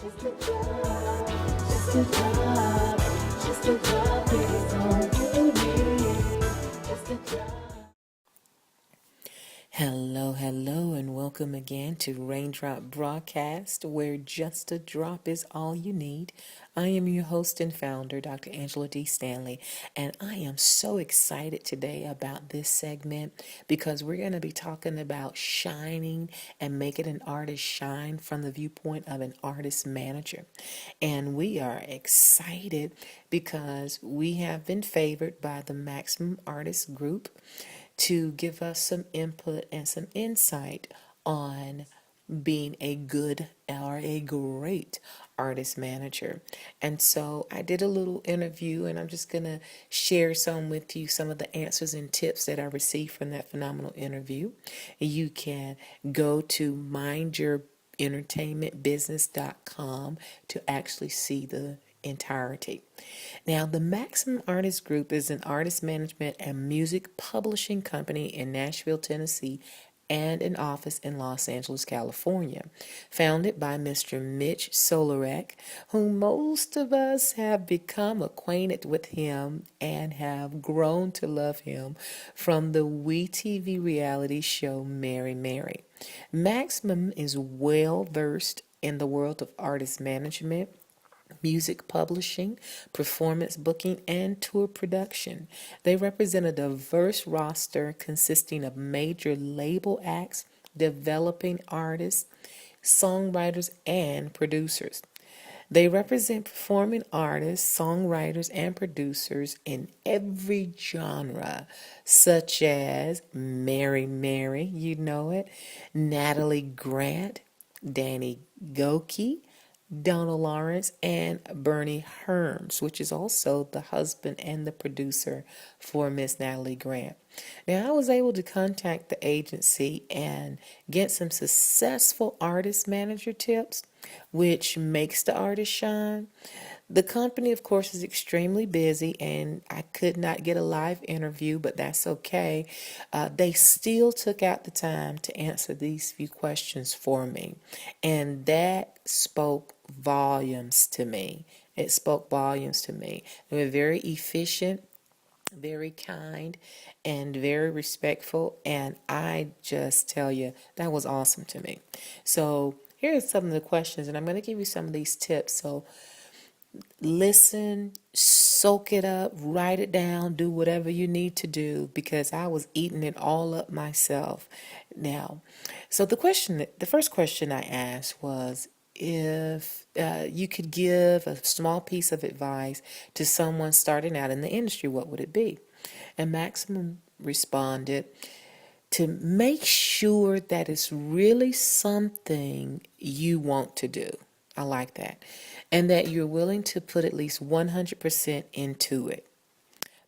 Just a drop, just a drop, just a drop is all you need. Just a drop. Hello, hello, and welcome again to Raindrop Broadcast, where just a drop is all you need. I am your host and founder, Dr. Angela D. Stanley, and I am so excited today about this segment because we're going to be talking about shining and making an artist shine from the viewpoint of an artist manager. And we are excited because we have been favored by the Maximum Artist Group to give us some input and some insight on being a good or a great artist manager. And so I did a little interview, and I'm just going to share some with you, some of the answers and tips that I received from that phenomenal interview. You can go to mindyourentertainmentbusiness.com to actually see the entirety. Now, the Maximum Artist Group is an artist management and music publishing company in Nashville, Tennessee, and an office in Los Angeles, California, founded by Mr. Mitch Solarek, whom most of us have become acquainted with him and have grown to love him from the WeTV reality show Mary Mary. Maximum is well versed in the world of artist management, music publishing, performance booking, and tour production. They represent a diverse roster consisting of major label acts, developing artists, songwriters, and producers. They represent performing artists, songwriters, and producers in every genre, such as Mary Mary, you know it, Natalie Grant, Danny Goki, Donna Lawrence, and Bernie Herms, which is also the husband and the producer for Miss Natalie Grant. Now, I was able to contact the agency and get some successful artist manager tips, which makes the artist shine. The company, of course, is extremely busy, and I could not get a live interview, but that's okay. They still took out the time to answer these few questions for me, and that spoke volumes to me. It spoke volumes to me. They were very efficient, very kind, and very respectful, and I just tell you, that was awesome to me. So here are some of the questions, and I'm going to give you some of these tips. So listen, soak it up, write it down, do whatever you need to do, because I was eating it all up myself. Now, so the first question I asked was, if you could give a small piece of advice to someone starting out in the industry, what would it be? And Maximum responded, to make sure that it's really something you want to do. I like that. And that you're willing to put at least 100% into it.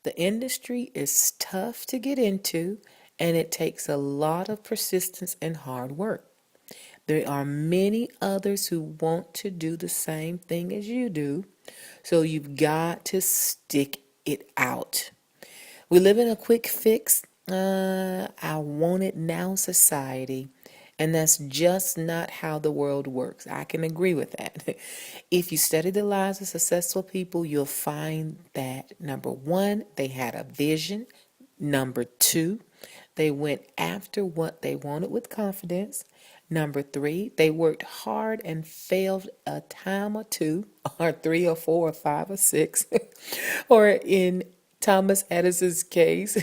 The industry is tough to get into, and it takes a lot of persistence and hard work. There are many others who want to do the same thing as you do, so you've got to stick it out. We live in a quick fix, I want it now society, and that's just not how the world works. I can agree with that. If you study the lives of successful people, you'll find that number one, they had a vision. Number two, they went after what they wanted with confidence. Number three, they worked hard and failed a time or two, or three or four or five or six, or in Thomas Edison's case,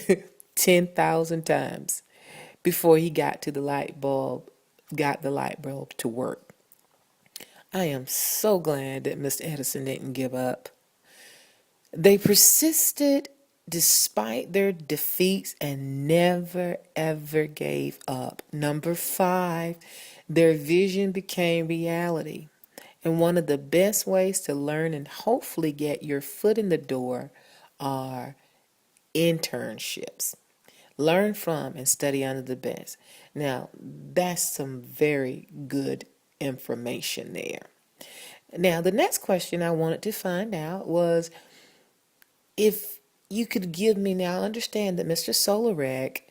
10,000 times before he got the light bulb to work. I am so glad that Mr. Edison didn't give up. They persisted despite their defeats and never ever gave up. Number five, their vision became reality. And one of the best ways to learn and hopefully get your foot in the door are internships. Learn from and study under the best. Now, that's some very good information there. Now, the next question I wanted to find out was, if you could give me, now I understand that Mr. Solarek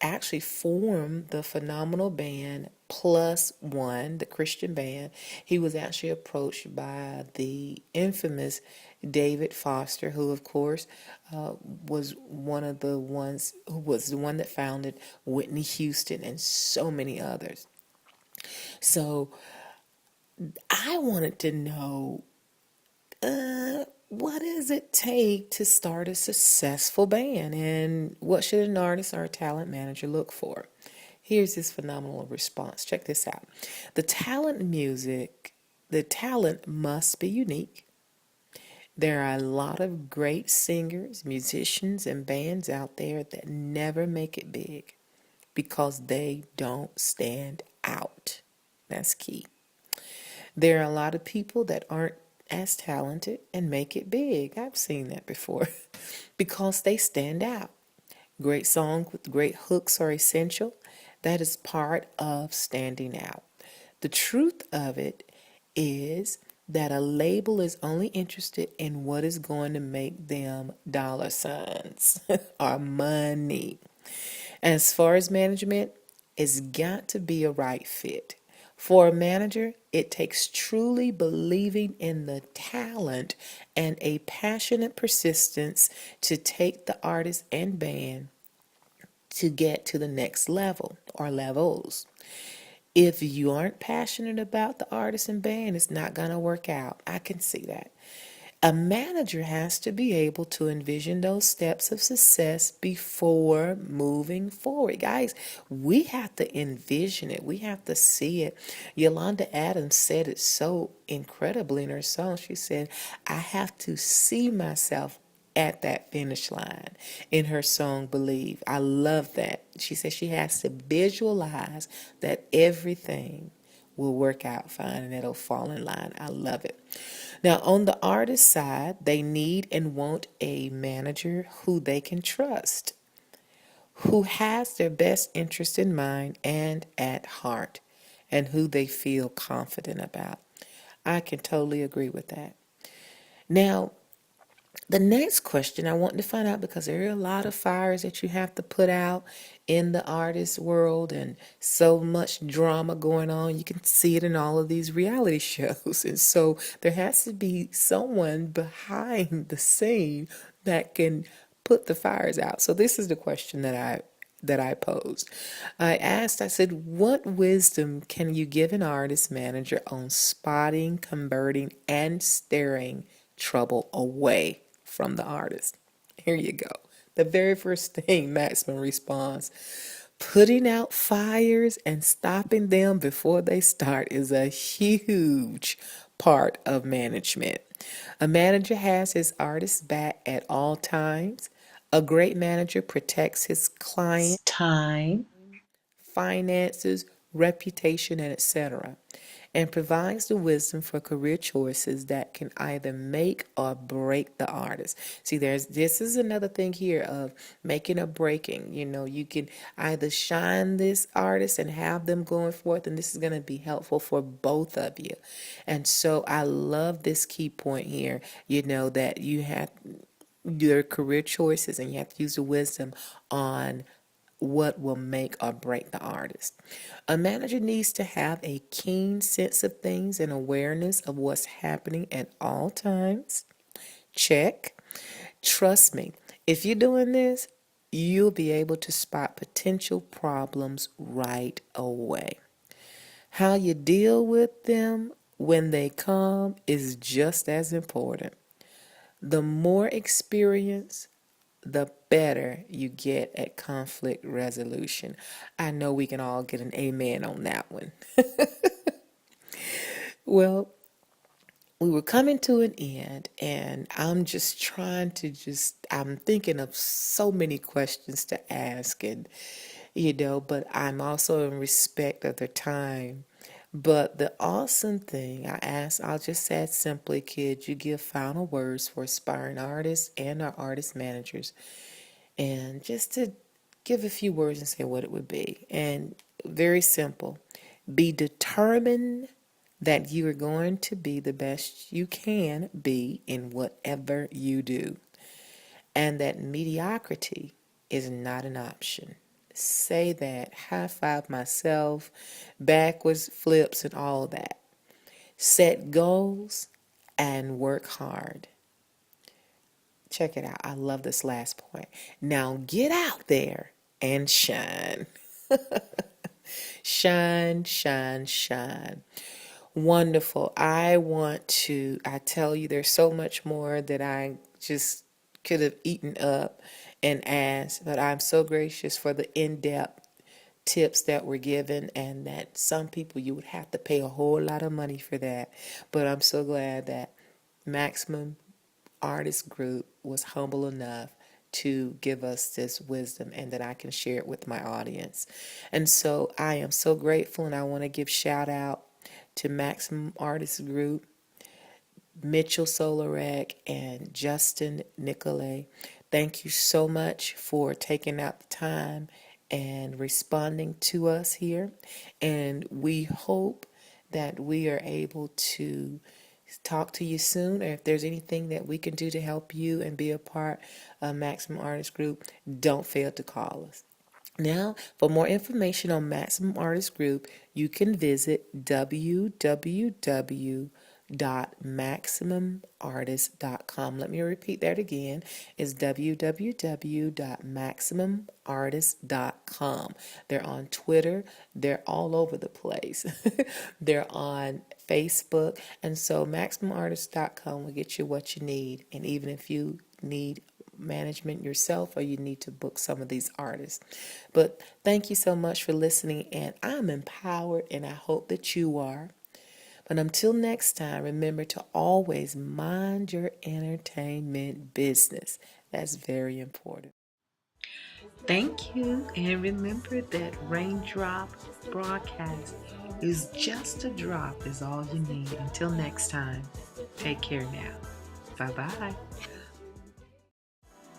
actually formed the phenomenal band plus one, the Christian band. He was actually approached by the infamous David Foster, who, of course, was one of the ones who was the one that founded Whitney Houston and so many others. So I wanted to know, what does it take to start a successful band, and what should an artist or a talent manager look for? Here's his phenomenal response. Check this out. The talent must be unique. There are a lot of great singers, musicians, and bands out there that never make it big because they don't stand out. That's key. There are a lot of people that aren't as talented and make it big. I've seen that before because they stand out. Great songs with great hooks are essential. That is part of standing out. The truth of it is that a label is only interested in what is going to make them dollar signs or money. As far as management, it's got to be a right fit. For a manager, it takes truly believing in the talent and a passionate persistence to take the artist and band to get to the next level or levels. If you aren't passionate about the artist and band, it's not going to work out. I can see that. A manager has to be able to envision those steps of success before moving forward. Guys, we have to envision it. We have to see it. Yolanda Adams said it so incredibly in her song. She said, I have to see myself at that finish line in her song Believe. I love that. She says she has to visualize that everything will work out fine and it'll fall in line. I love it. Now, on the artist side, they need and want a manager who they can trust, who has their best interest in mind and at heart, and who they feel confident about. I can totally agree with that. Now, the next question I want to find out, because there are a lot of fires that you have to put out in the artist world and so much drama going on. You can see it in all of these reality shows. And so there has to be someone behind the scene that can put the fires out. So this is the question that I posed. I said, what wisdom can you give an artist manager on spotting, converting, and steering trouble away from the artist? Here you go. The very first thing, maximum response. Putting out fires and stopping them before they start is a huge part of management. A manager has his artist back at all times. A great manager protects his client's time, finances, reputation, and etc., and provides the wisdom for career choices that can either make or break the artist. See, this is another thing here of making or breaking. You can either shine this artist and have them going forth, and this is going to be helpful for both of you. And so I love this key point here, that you have your career choices and you have to use the wisdom on what will make or break the artist. A manager needs to have a keen sense of things and awareness of what's happening at all times. Check. Trust me, if you're doing this, you'll be able to spot potential problems right away. How you deal with them when they come is just as important. The more experience, the better you get at conflict resolution. I know we can all get an amen on that one. Well, we were coming to an end, and I'm just I'm thinking of so many questions to ask, and, but I'm also in respect of the time. But the awesome thing I'll just say it simply, kids, you give final words for aspiring artists and our artist managers. And just to give a few words and say what it would be. And very simple. Be determined that you are going to be the best you can be in whatever you do. And that mediocrity is not an option. say that, high five myself, backwards flips and all that. Set goals and work hard. Check it out. I love this last point. Now get out there and shine. Shine, shine, shine. Wonderful. I tell you, there's so much more that I just could have eaten up and asked, but I'm so gracious for the in-depth tips that were given, and that some people you would have to pay a whole lot of money for that. But I'm so glad that Maximum Artist Group was humble enough to give us this wisdom and that I can share it with my audience. And so I am so grateful, and I want to give shout out to Maximum Artist Group, Mitchell Solarek, and Justin Nicolay. Thank you so much for taking out the time and responding to us here. And we hope that we are able to talk to you soon, or if there's anything that we can do to help you and be a part of Maximum Artist Group, don't fail to call us. Now, for more information on Maximum Artist Group, you can visit www.maximumartist.com. Let me repeat that again. It's www.maximumartist.com. They're on Twitter. They're all over the place. They're on Facebook. And so maximumartist.com will get you what you need. And even if you need management yourself, or you need to book some of these artists. But thank you so much for listening, and I'm empowered, and I hope that you are. But until next time, remember to always mind your entertainment business. That's very important. Thank you, and remember that Raindrop Broadcast is just a drop is all you need. Until next time, take care now. Bye-bye.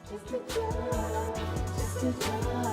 Just a drop.